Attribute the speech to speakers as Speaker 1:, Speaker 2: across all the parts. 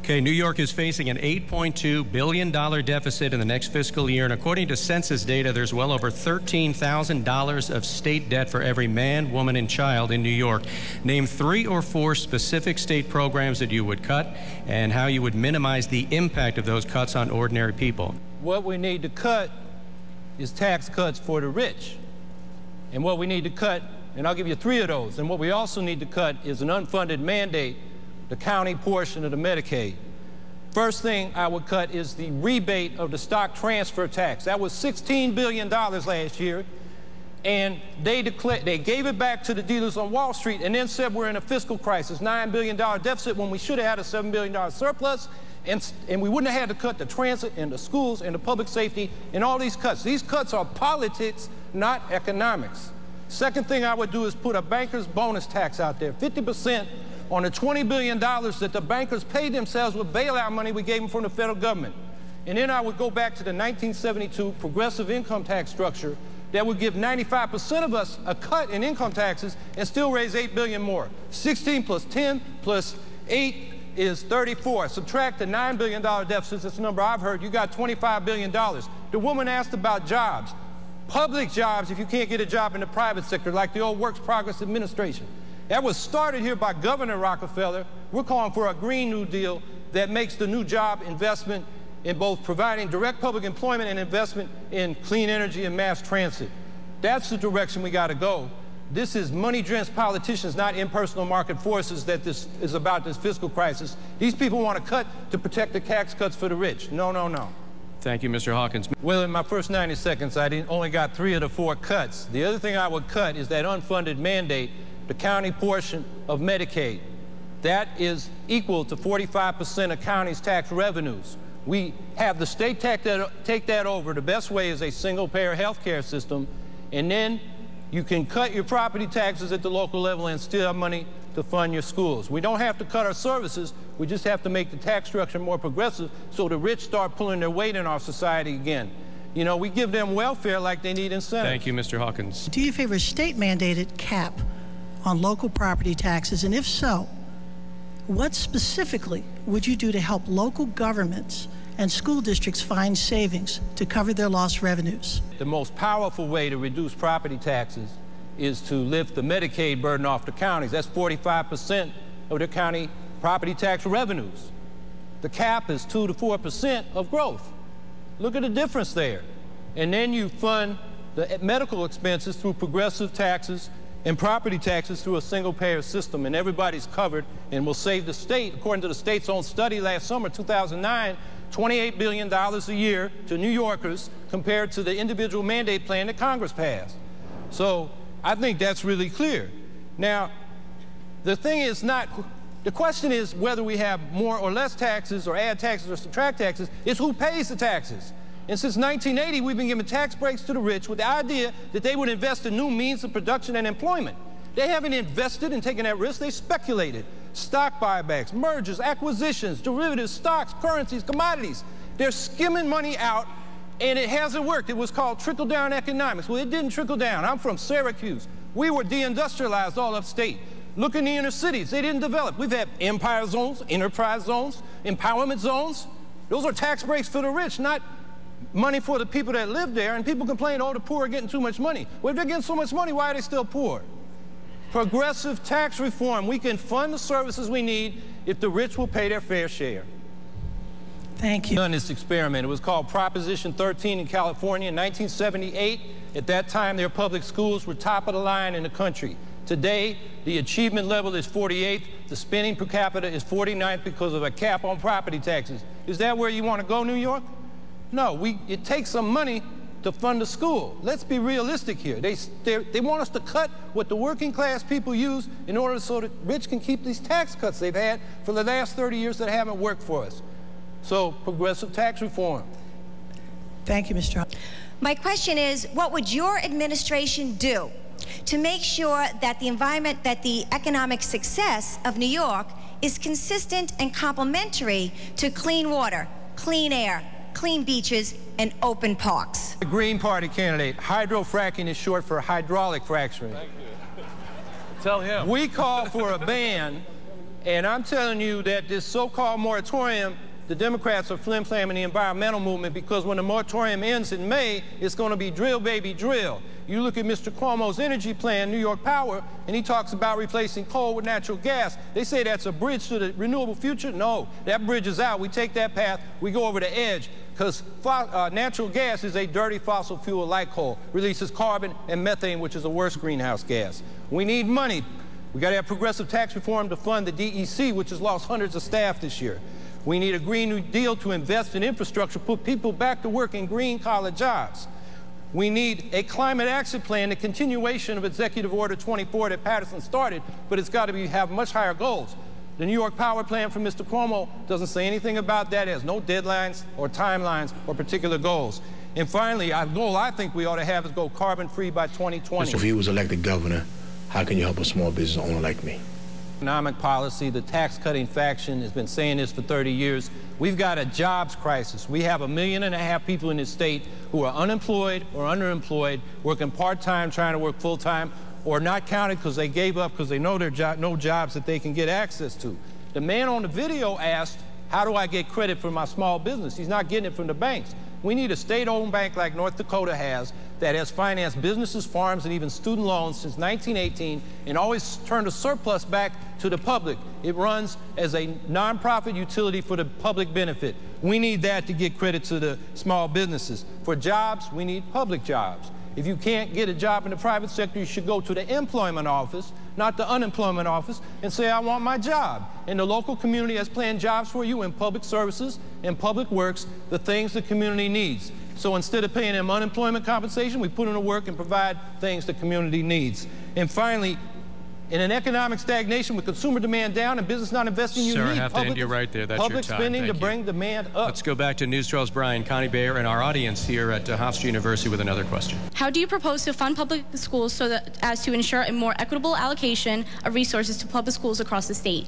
Speaker 1: Okay, New York is facing an $8.2 billion deficit in the next fiscal year, and according to census data, there's well over $13,000 of state debt for every man, woman, and child in New York. Name 3 or 4 specific state programs that you would cut and how you would minimize the impact of those cuts on ordinary people.
Speaker 2: What we need to cut is tax cuts for the rich. And what we need to cut, and I'll give you 3 of those, and what we also need to cut is an unfunded mandate, the county portion of the Medicaid. First thing I would cut is the rebate of the stock transfer tax. That was $16 billion last year, and they gave it back to the dealers on Wall Street and then said we're in a fiscal crisis, $9 billion deficit when we should have had a $7 billion surplus, and we wouldn't have had to cut the transit and the schools and the public safety and all these cuts. These cuts are politics, not economics. Second thing I would do is put a banker's bonus tax out there, 50% on the $20 billion that the bankers paid themselves with bailout money we gave them from the federal government. And then I would go back to the 1972 progressive income tax structure that would give 95% of us a cut in income taxes and still raise $8 billion more. 16 plus 10 plus 8 is 34. Subtract the $9 billion deficit, that's the number I've heard, you got $25 billion. The woman asked about jobs. Public jobs if you can't get a job in the private sector, like the old Works Progress Administration. That was started here by Governor Rockefeller. We're calling for a Green New Deal that makes the new job investment in both providing direct public employment and investment in clean energy and mass transit. That's the direction we got to go. This is money-drenched politicians, not impersonal market forces that this is about, this fiscal crisis. These people want to cut to protect the tax cuts for the rich. No, no, no.
Speaker 1: Thank you, Mr. Hawkins.
Speaker 2: Well, in my first 90 seconds, I only got 3 of the 4 cuts. The other thing I would cut is that unfunded mandate, the county portion of Medicaid. That is equal to 45% of county's tax revenues. We have the state take that over. The best way is a single-payer health care system, and then you can cut your property taxes at the local level and still have money to fund your schools. We don't have to cut our services. We just have to make the tax structure more progressive so the rich start pulling their weight in our society again. You know, we give them welfare like they need incentives.
Speaker 1: Thank you, Mr. Hawkins.
Speaker 3: Do you favor a state-mandated cap on local property taxes? And if so, what specifically would you do to help local governments and school districts find savings to cover their lost revenues?
Speaker 2: The most powerful way to reduce property taxes is to lift the Medicaid burden off the counties. That's 45% of the county property tax revenues. The cap is 2 to 4% of growth. Look at the difference there. And then you fund the medical expenses through progressive taxes and property taxes through a single-payer system, and everybody's covered and will save the state, according to the state's own study last summer, 2009, $28 billion a year to New Yorkers compared to the individual mandate plan that Congress passed. So I think that's really clear. Now, the thing is not, the question is whether we have more or less taxes or add taxes or subtract taxes, it's who pays the taxes. And since 1980, we've been giving tax breaks to the rich with the idea that they would invest in new means of production and employment. They haven't invested and taken that risk, they speculated. Stock buybacks, mergers, acquisitions, derivatives, stocks, currencies, commodities. They're skimming money out, and it hasn't worked. It was called trickle-down economics. Well, it didn't trickle down. I'm from Syracuse. We were deindustrialized all upstate. Look in the inner cities. They didn't develop. We've had empire zones, enterprise zones, empowerment zones. Those are tax breaks for the rich, not money for the people that live there. And people complain, oh, the poor are getting too much money. Well, if they're getting so much money, why are they still poor? Progressive tax reform. We can fund the services we need if the rich will pay their fair share.
Speaker 3: Thank you.
Speaker 2: Done this experiment. It was called Proposition 13 in California in 1978. At that time, their public schools were top of the line in the country. Today, the achievement level is 48th. The spending per capita is 49th because of a cap on property taxes. Is that where you want to go, New York? No, it takes some money to fund a school. Let's be realistic here. They want us to cut what the working class people use in order so that rich can keep these tax cuts they've had for the last 30 years that haven't worked for us. So, progressive tax reform.
Speaker 3: Thank you, Mr. Hawkins.
Speaker 4: My question is, what would your administration do to make sure that the environment, that the economic success of New York is consistent and complementary to clean water, clean air, clean beaches, and open parks?
Speaker 2: The Green Party candidate, hydrofracking is short for hydraulic fracturing.
Speaker 5: Thank you. Tell him.
Speaker 2: We call for a ban And I'm telling you that this so-called moratorium, the Democrats are flim-flamming the environmental movement, because when the moratorium ends in May, it's going to be drill, baby, drill. You look at Mr. Cuomo's energy plan, New York Power, and he talks about replacing coal with natural gas. They say that's a bridge to the renewable future. No, that bridge is out. We take that path, we go over the edge, because natural gas is a dirty fossil fuel like coal, releases carbon and methane, which is a worse greenhouse gas. We need money. We got to have progressive tax reform to fund the DEC, which has lost hundreds of staff this year. We need a Green New Deal to invest in infrastructure, put people back to work in green-collar jobs. We need a climate action plan, the continuation of Executive Order 24 that Patterson started, but it's got to have much higher goals. The New York Power Plan from Mr. Cuomo doesn't say anything about that. It has no deadlines or timelines or particular goals. And finally, our goal I think we ought to have is go carbon-free by 2020.
Speaker 5: So if he was elected governor, how can you help a small business owner like me?
Speaker 2: Economic policy, the tax-cutting faction has been saying this for 30 years. We've got a jobs crisis. We have 1.5 million people in this state who are unemployed or underemployed, working part-time, trying to work full-time, or not counted because they gave up because they know there are no jobs that they can get access to. The man on the video asked, how do I get credit for my small business? He's not getting it from the banks. We need a state-owned bank like North Dakota has that has financed businesses, farms, and even student loans since 1918 and always turned a surplus back to the public. It runs as a nonprofit utility for the public benefit. We need that to get credit to the small businesses. For jobs, we need public jobs. If you can't get a job in the private sector, you should go to the employment office, not the unemployment office, and say, I want my job. And the local community has planned jobs for you in public services and public works, the things the community needs. So instead of paying them unemployment compensation, we put them to work and provide things the community needs. And finally, in an economic stagnation with consumer demand down and business not investing, you need public spending to bring demand up.
Speaker 1: Let's go back to News 12's Brian, Connie Bayer, and our audience here at Hofstra University with another question.
Speaker 6: How do you propose to fund public schools so that as to ensure a more equitable allocation of resources to public schools across the state?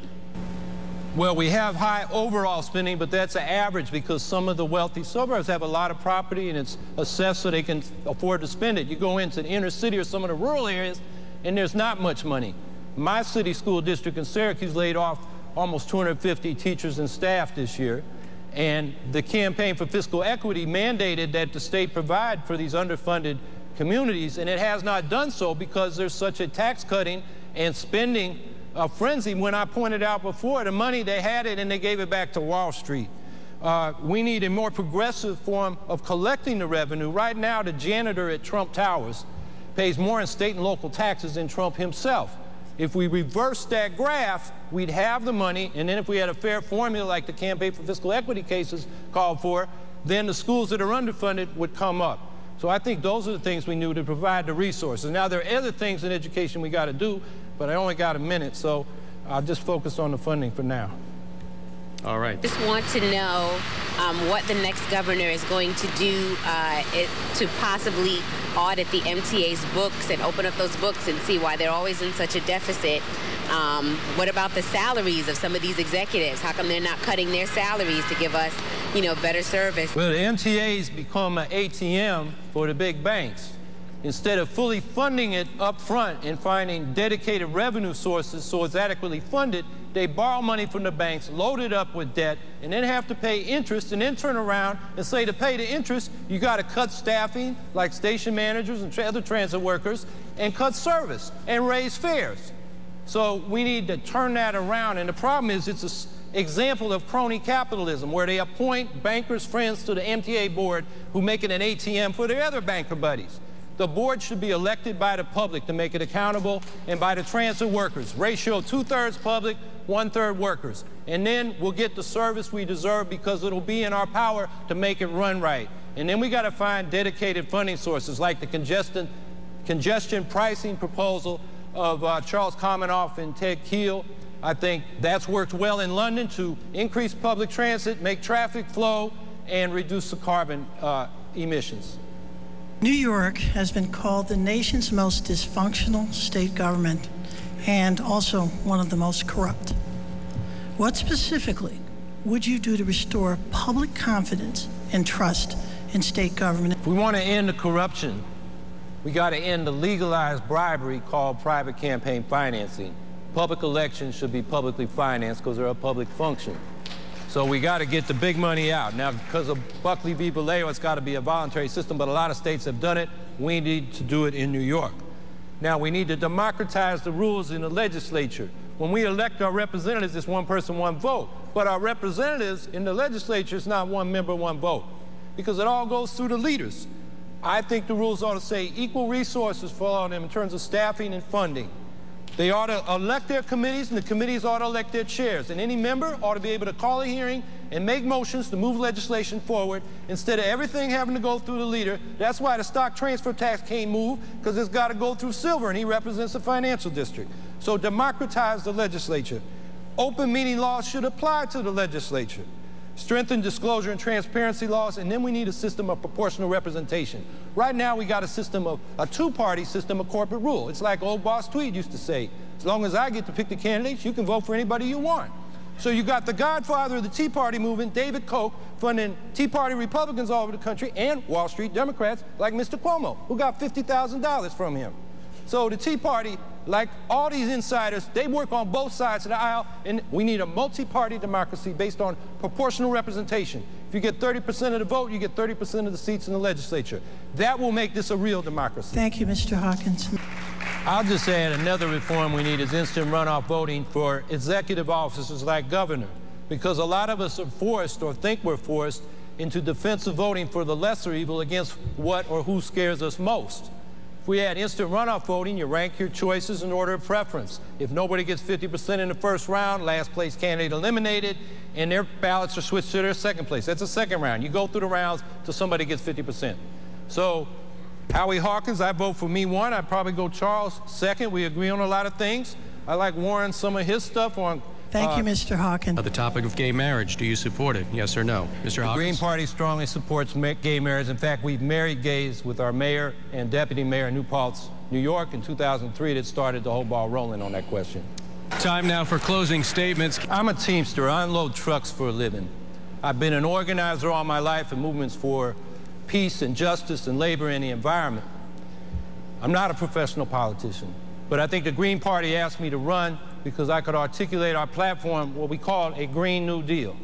Speaker 2: Well, we have high overall spending, but that's an average because some of the wealthy suburbs have a lot of property and it's assessed so they can afford to spend it. You go into the inner city or some of the rural areas and there's not much money. My city school district in Syracuse laid off almost 250 teachers and staff this year, and the Campaign for Fiscal Equity mandated that the state provide for these underfunded communities, and it has not done so because there's such a tax cutting and spending frenzy. When I pointed out before, the money, they had it and they gave it back to Wall Street. We need a more progressive form of collecting the revenue. Right now, the janitor at Trump Towers pays more in state and local taxes than Trump himself. If we reverse that graph, we'd have the money, and then if we had a fair formula like the Campaign for Fiscal Equity cases called for, then the schools that are underfunded would come up. So I think those are the things we need to provide the resources. Now, there are other things in education we got to do, but I only got a minute, so I'll just focus on the funding for now.
Speaker 1: All right.
Speaker 7: Just want to know what the next governor is going to do to possibly audit the MTA's books and open up those books and see why they're always in such a deficit. What about the salaries of some of these executives? How come they're not cutting their salaries to give us, you know, better service?
Speaker 2: Well, the MTA's become an ATM for the big banks. Instead of fully funding it up front and finding dedicated revenue sources so it's adequately funded, they borrow money from the banks, load it up with debt, and then have to pay interest, and then turn around and say to pay the interest, you got to cut staffing, like station managers and other transit workers, and cut service and raise fares. So we need to turn that around, and the problem is it's an example of crony capitalism, where they appoint bankers' friends to the MTA board who make it an ATM for their other banker buddies. The board should be elected by the public to make it accountable, and by the transit workers. Ratio 2/3 public, 1/3 workers. And then we'll get the service we deserve because it'll be in our power to make it run right. And then we got to find dedicated funding sources like the congestion pricing proposal of Charles Commonoff and Ted Keel. I think that's worked well in London to increase public transit, make traffic flow, and reduce the carbon emissions.
Speaker 3: New York has been called the nation's most dysfunctional state government and also one of the most corrupt. What specifically would you do to restore public confidence and trust in state government?
Speaker 2: If we want to end the corruption, we got to end the legalized bribery called private campaign financing. public elections should be publicly financed because they're a public function. So we got to get the big money out. Now, because of Buckley v. Vallejo, it's got to be a voluntary system, but a lot of states have done it. We need to do it in New York. Now, we need to democratize the rules in the legislature. When we elect our representatives, it's one person, one vote. But our representatives in the legislature is not one member, one vote, because it all goes through the leaders. I think the rules ought to say equal resources for all of them in terms of staffing and funding. They ought to elect their committees, and the committees ought to elect their chairs. And any member ought to be able to call a hearing and make motions to move legislation forward instead of everything having to go through the leader. That's why the stock transfer tax can't move, because it's got to go through Silver, and he represents the financial district. So democratize the legislature. Open meeting laws should apply to the legislature. Strengthen disclosure and transparency laws, and then we need a system of proportional representation. Right now, we got a system of a two-party system of corporate rule. It's like old boss Tweed used to say, as long as I get to pick the candidates, you can vote for anybody you want. So you got the godfather of the Tea Party movement, David Koch, funding Tea Party Republicans all over the country and Wall Street Democrats like Mr. Cuomo, who got $50,000 from him. So the Tea Party, like all these insiders, they work on both sides of the aisle, and we need a multi-party democracy based on proportional representation. If you get 30% of the vote, you get 30% of the seats in the legislature. That will make this a real democracy.
Speaker 3: Thank you, Mr. Hawkins.
Speaker 2: I'll just add another reform we need is instant runoff voting for executive officers like governor, because a lot of us are forced or think we're forced into defensive voting for the lesser evil against what or who scares us most. If we had instant runoff voting, you rank your choices in order of preference. If nobody gets 50% in the first round, last place candidate eliminated, and their ballots are switched to their second place. That's a second round. You go through the rounds till somebody gets 50%. So Howie Hawkins, I vote for me one. I'd probably go Charles second. We agree on a lot of things. I like Warren, some of his stuff on
Speaker 3: Thank you, Mr. Hawkins.
Speaker 1: The topic of gay marriage, do you support it? Yes or no? Mr. Hawkins?
Speaker 2: The Green Party strongly supports gay marriage. In fact, we've married gays with our mayor and deputy mayor in New Paltz, New York in 2003 that started the whole ball rolling on that question.
Speaker 1: Time now for closing statements.
Speaker 2: I'm a Teamster. I unload trucks for a living. I've been an organizer all my life in movements for peace and justice and labor and the environment. I'm not a professional politician, but I think the Green Party asked me to run because I could articulate our platform, what we call a Green New Deal.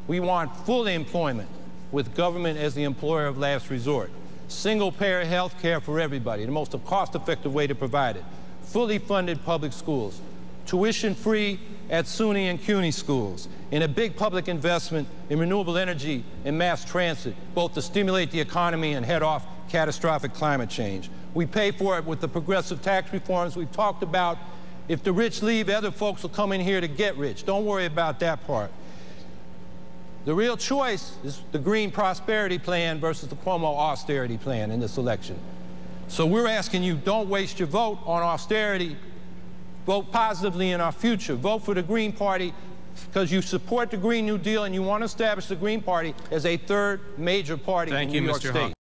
Speaker 2: We want full employment with government as the employer of last resort. Single-payer health care for everybody, the most cost-effective way to provide it. Fully funded public schools. Tuition-free at SUNY and CUNY schools. And a big public investment in renewable energy and mass transit, both to stimulate the economy and head off catastrophic climate change. We pay for it with the progressive tax reforms we've talked about. If the rich leave, other folks will come in here to get rich. Don't worry about that part. The real choice is the Green Prosperity Plan versus the Cuomo Austerity Plan in this election. So we're asking you, don't waste your vote on austerity. Vote positively in our future. Vote for the Green Party because you support the Green New Deal and you want to establish the Green Party as a third major party in New York State.